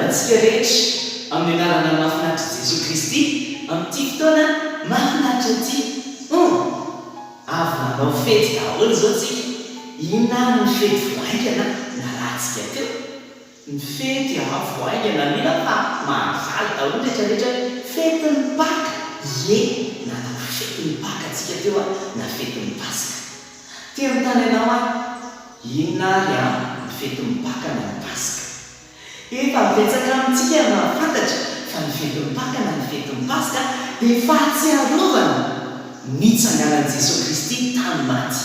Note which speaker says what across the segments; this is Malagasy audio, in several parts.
Speaker 1: antsika rehetra amin'ny anarana mahafinaritra Jesosy Kristy amin'ity fotoana mahafinaritra ity. Avy nanao fety daholo zao tsika. Inona ny fety voaingana nalatsika teo? Ny fety voaingana mila fa mahazaly daholo rehetrarehetra fetin'ny Paka. Nanao fetin'ny Paka atsika teo na fetin'ny Pasika. Teo mitany ianao inona ary ny fetin'ny Paka na ny Pasika. Efa betsaka amintsika mahafantatra fa ny fetin'ny Paka na ny fetin'ny Pasika dia fahatsiarovana nitsanganan'i Jesosy Kristy tany maty.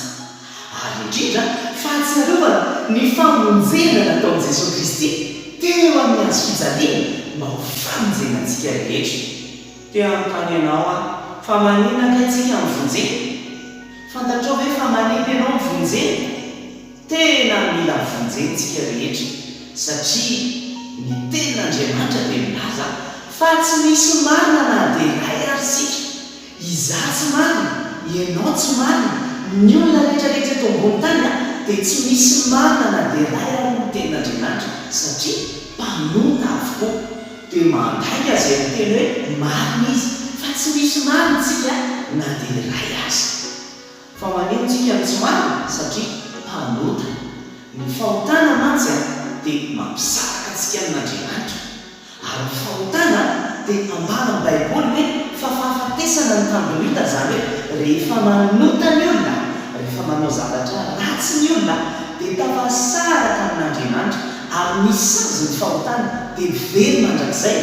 Speaker 1: Ary indrindra fahatsiarovana ny famonjena nataon'i Jesosy Kristy teo amin'ny hazo fijaliana mba ho famonjenantsika rehetra. Teo anontany ianao fa maninona kaitsika amin'ny vonjena? Fantatrao hoe fa maninona ianao amin'ny vonjena? Tena mila vonjentsika rehetra satria ny tenin'Andriamanitra dia milaza fa tsy misy marina na dia iray ary sika. Izaho tsy marina, ianao tsy marina, ny olona rehetrarehetra eto ambony tany dia tsy misy marina na dia iray ary ny tenin'Andriamanitra satria mpanota avokoa. Dia mandaika izay miteny hoe marina izy fa tsy misy marina tsika na dia iray azy. Fa maneno tsika ny tsy marina satria mpanota. Ny fahotana mantsy dia mampisaraka antsika amin'Andriamanitra. Ary ny fahotana dia ambara amin'ny Baiboly hoe fa fahafatesana ny tandromita, zany hoe rehefa manota ny olona, rehefa manao zavatra ratsy ny olona dia tafasaraka amin'Andriamanitra. Ary misy sazy ny fahotana dia very mandrakizay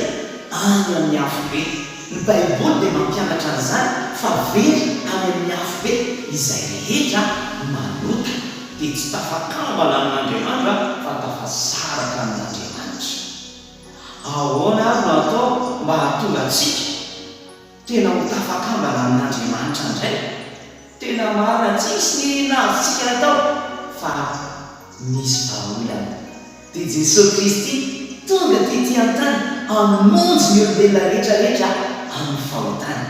Speaker 1: any amin'ny afo be. Ny Baiboly dia mampianatra an'izany fa very any amin'ny afo be izay rehetra manota dia tsy tafakambana amin'Andriamanitra fa tafasaraka amin'Andriamanitra. Ahoana ary no atao mba hahatonga antsika tena ho tafakambana amin'Andriamanitra indray? Tena marina tsisy nazontsika atao fa misy vahaolana. Dia Jesosy Kristy tonga tety an-tany hamonjy ny olombelona rehetrarehetra amin'ny fahotana.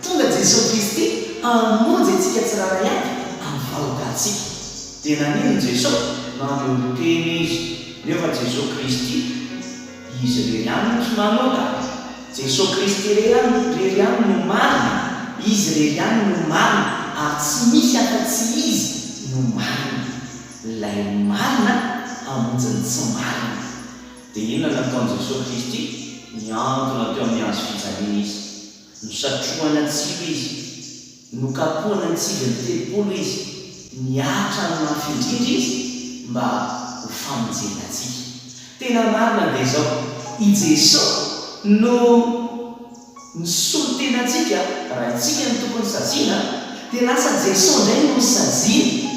Speaker 1: Tonga Jesosy Kristy hamonjy antsika tsiraray avy amin'ny fahotantsika. Dia nanino Jesosy? Nanolony teny izy. Nefa Jesosy Kristy izy rery ihany no tsy manota. Jesosy Kristy rery ihany no marina. Izy rery ihany no marina ary tsy misy afa-tsy izy no marina. Ilay marina hamonjy ny tsy marina. Dia inona nataon'i Jesosy Kristy? Niantona teo amin'ny hazo fijaliana izy. Nosatrohana antsika izy. Nokapohana antsika ny telopolo izy. Niatra ny mafy indrindra izy mba ho famonjena antsika. Tena marina dia izao. I Jesosy no nisolo tenantsika. Raha tsika ny tokony saziana dia lasa Jesosy indray no saziana.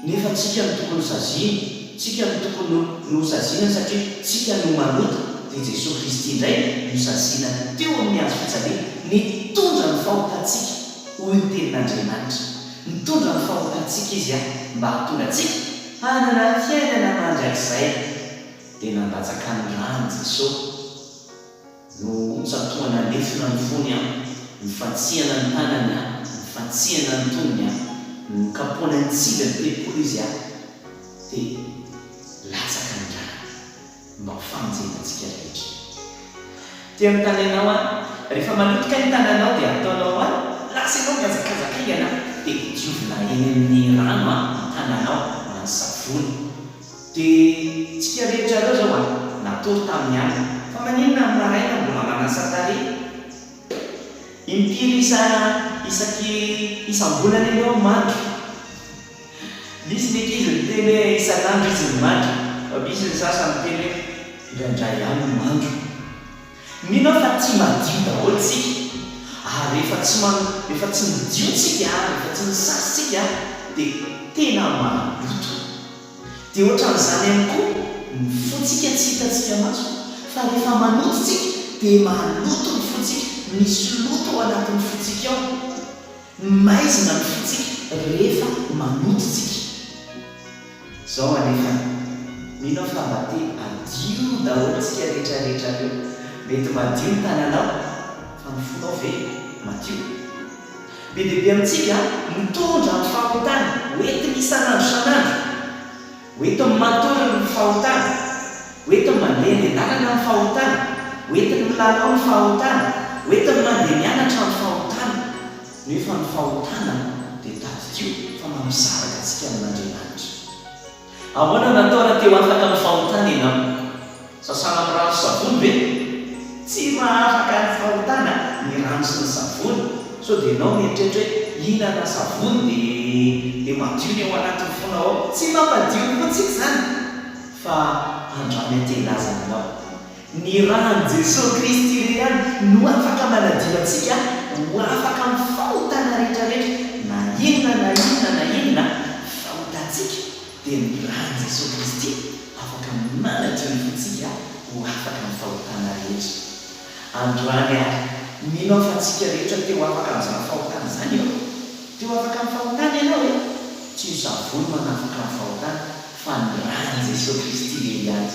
Speaker 1: Nefa tsika ny tokony saziana, tsika ny tokony no saziana satria tsika no manota. Dia Jesosy Kristy indray no saziana teo amin'ny hazo fijaliana, nitondra ny fahotantsika hoy ny tenin'Andriamanitra. Nitondra ny fahotantsika izy mba hahatonga antsika hanana fiainana mandrakizay. Dia nambatsaka ny rano Jesosy no tsatohana lefina ny fony nifatsihana ny tanany nifatsihana ny tonony nokapohana ny tsila ny telopolo izy dia latsaka ny rano mba ho famonjenantsika rehetra. Teo amin'ny tananao rehefa manotika ny tananao dia ataonao lasa ianao miazakazaka igana dia diovina eny amin'ny rano ny tananao na ny savony. Dia tsika rehetra reo zao natory tamin'ny andro fa maninona amin'naraina mbola manasa tarehy. Impiry isaky isam-bolana ianao mandro. Misy ny ankizy miteny hoe isan'andro izy ny mandro, fa misy ny sasany miteny hoe indraindray ihany ny mandro. Mino aho fa tsy madio daholo tsika. Ary rehefa tsy midio tsika, rehefa tsy misasy tsika dia tena maloto. Dia ohatran'izany ihany koa ny fotsika tsy hitantsika maso, fa rehefa manoto tsika dia maloto ny fotsika. Misy loto ao anatin'ny fotsika ao. Maizina ny fotsika rehefa manoto tsika. Izao anefa mino aho fa mba te adio daholo tsika rehetrarehetra reo. Mety madio ny tananao fa ny fonao ve madio? Be dehibe amintsika mitondra ny fahotana hoentina isan'andro isan'andro, hoentin'ny matory ny fahotana. oentiny mandeha ny anarana ny fahotana, oentiny milalao ny fahotana, oentiny mandeha mianatra ny fahotana, nefa ny fahotana dia tadidio fa mampisaraka antsika amin'Andriamanitra. Ahoana nataona teo afaka ny fahotana ianao? Sasana amin'ny rano sy savony ve? Tsy mahafaka ny fahotana ny rano sy ny savony. So dia ianao mieritreritra hoe hihinana savony dia madio ny ao anatin'ny fonao ao. Tsy mampadio fotsika izany, fa androany atelazana anao. Ny ranon'i Jesosy Kristy ihany no afaka manadio antsika ho afaka ny fahotana rehetrarehetra, na inona fahotantsika dia ny ranon'i Jesosy Kristy afaka manadio ny fontsika ho afaka ny fahotana rehetra. Androany mino fa antsika rehetra teo afaka amin'izany fahotana izany eo. Teo afaka amin'ny fahotana ianao e. Tsy io savony manafaka amin'ny fahotana, fa ny ranon'i Jesosy Kristy ihany.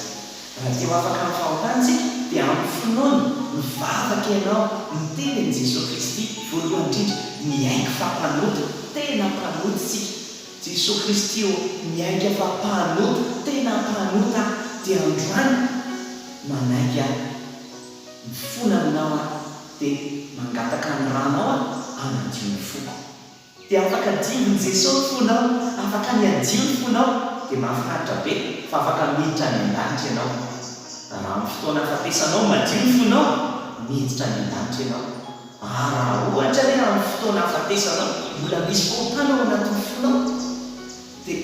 Speaker 1: Raha teo afaka amin'ny fahotana tsika dia amin'ny finoany mivavaka ianao miteny an'i Jesosy Kristy. Voalohany indrindra miaiky fa mpanoto, tena mpanoto tsika. Jesosy Kristy io miaiky fa mpanoto, tena mpanota, dia androany manaiky mifona aminao dia mangataka ny ranao anadio ny foko. Dia afaka diovin' Jesosy fonao, afaka miadio ny fonao, dia mahafinaritra be fa afaka miditra ny an-danitra ianao. Raha amin'ny fotoana fampiasanao madio ny fonao, miditra ny an-danitra ianao. Raha ohatra hoe amin'ny fotoana fampiasanao mbola misy fahotana ao anatin'ny fonao, dia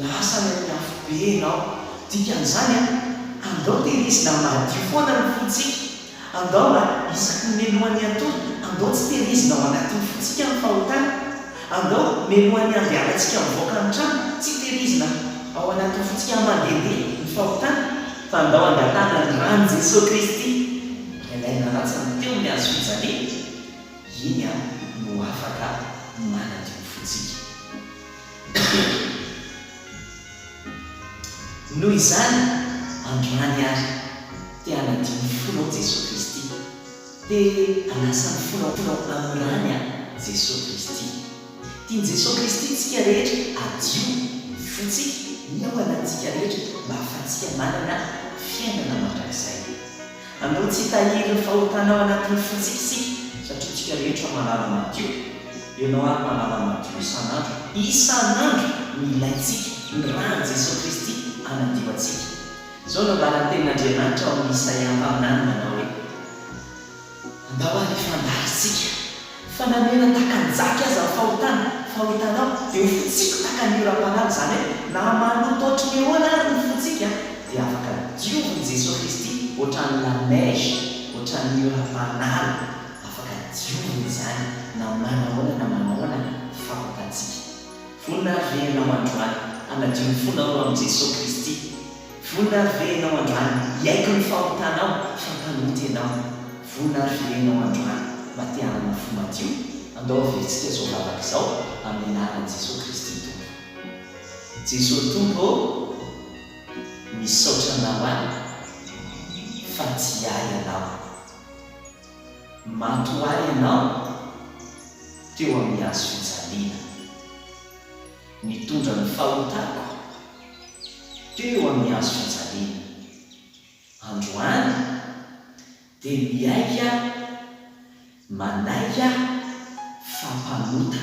Speaker 1: lasa ny amin'ny afobe ianao. Dikan'izany andao tehirizina madio foana ny fontsika. Andao isaky ny melohan'ny atory, andao tsy tehirizina ao anatin'ny fontsika ny fahotana. Andao melohan'ny andehanantsika mivoaka ny trano, tsy tehirizina ao anatin'ny fontsika mandehandeha ny fahotana, fa andao angatana ny ranon'i Jesosy Kristy. Ilaina ratsiny teo ny azo fijaliana, iny no afaka manadio ny fontsika. Noho izany androany te hanadio ny fonao Jesosy Kristy, dia anasan'ny fonao am'rany Jesosy Kristy. Tiany Jesosy Kristy tsika rehetra adio ny fontsika ny ao anatintsika rehetra mba ahafahantsika manana fiainana mandrakizay. Andao tsy hitahiry ny fahotana ao anatin'ny fontsika isika, satria tsika rehetra manala madio. Ianao ary manala madio isan'andro. Isan'andro milaintsika ny ranon'i Jesosy Kristy anadio antsika. Izao no mba tenin'Andriamanitra ao amin'ny Isaia taminany manao hoe andao ary fandarintsika fanamena takanjaka aza ny fahotanao dia ho fontsika taka ny ora-panala. Izany hoe na manoto ohatry ny ahoana ary ny fontsika dia afaka diovin' Jesosy Kristy ohatran'ny laneige, ohatran'ny ora-panala, afaka diovin' izany na manahoana fahotantsika. Vonina venao androany hanadio ny fonao amin'i Jesosy Kristy. Vonina venao androany hiaiky ny fahotanao, fampanoty ianao. Vonina venao androany mba te hanana fo madio. Andao avetsika izao vavaka izao amin'ny anaran'i Jesosy Kristy Tompo. Jesosy Tompo misaotra anao fa tsy ahy ianao, matoahy ianao teo amin'ny hazo fijaliana. Nitondra ny fahotako teo amin'ny hazo fijaliana. Androany dia miaika manaika fampanota,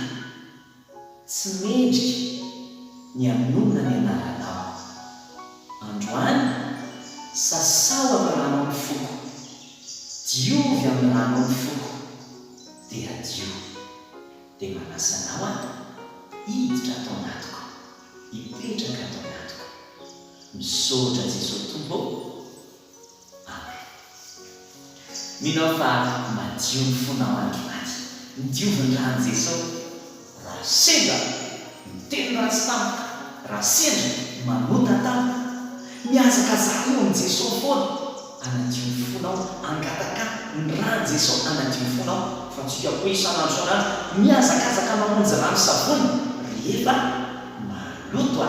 Speaker 1: tsy mendrika ny hamonina ny anaranao. Androany sasao amin'ny rano amin'ny foko, diovy amin'ny rano amin'ny foko, dia adio. Dia manasanao hiditra atao anatiko, hipetraka atao anatiko. Misaotra Jesosy Tompo. Amen. Minao fa madio ny fonao androany, midiovy ny ranon'i Jesosy. Raha sendra miteny ratsy tampoka, raha sendra manota tampoka, miazakazaka eo amin'i Jesosy foana, anadio ny fonao, angataka ny ranon'i Jesosy anadio ny fonao. Fa tsika koa isan'andro miazakazaka mamonjy rano savony rehefa maloto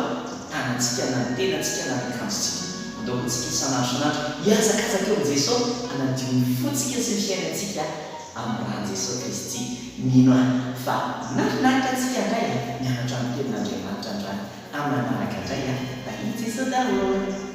Speaker 1: tanantsika na ny tenantsika na ny kanjotsika. Andaokontsika isan'andro miazakazaka eo amin'i Jesosy anadio ny fontsika sy ny fiainantsika amin'ny ranon'i Jesosy Kristy. Mino fa narinaritra antsika indray mianatra amin'ny tenin'Andriamanitra androany amin'ny manaraka indray da i Jesosy daholo.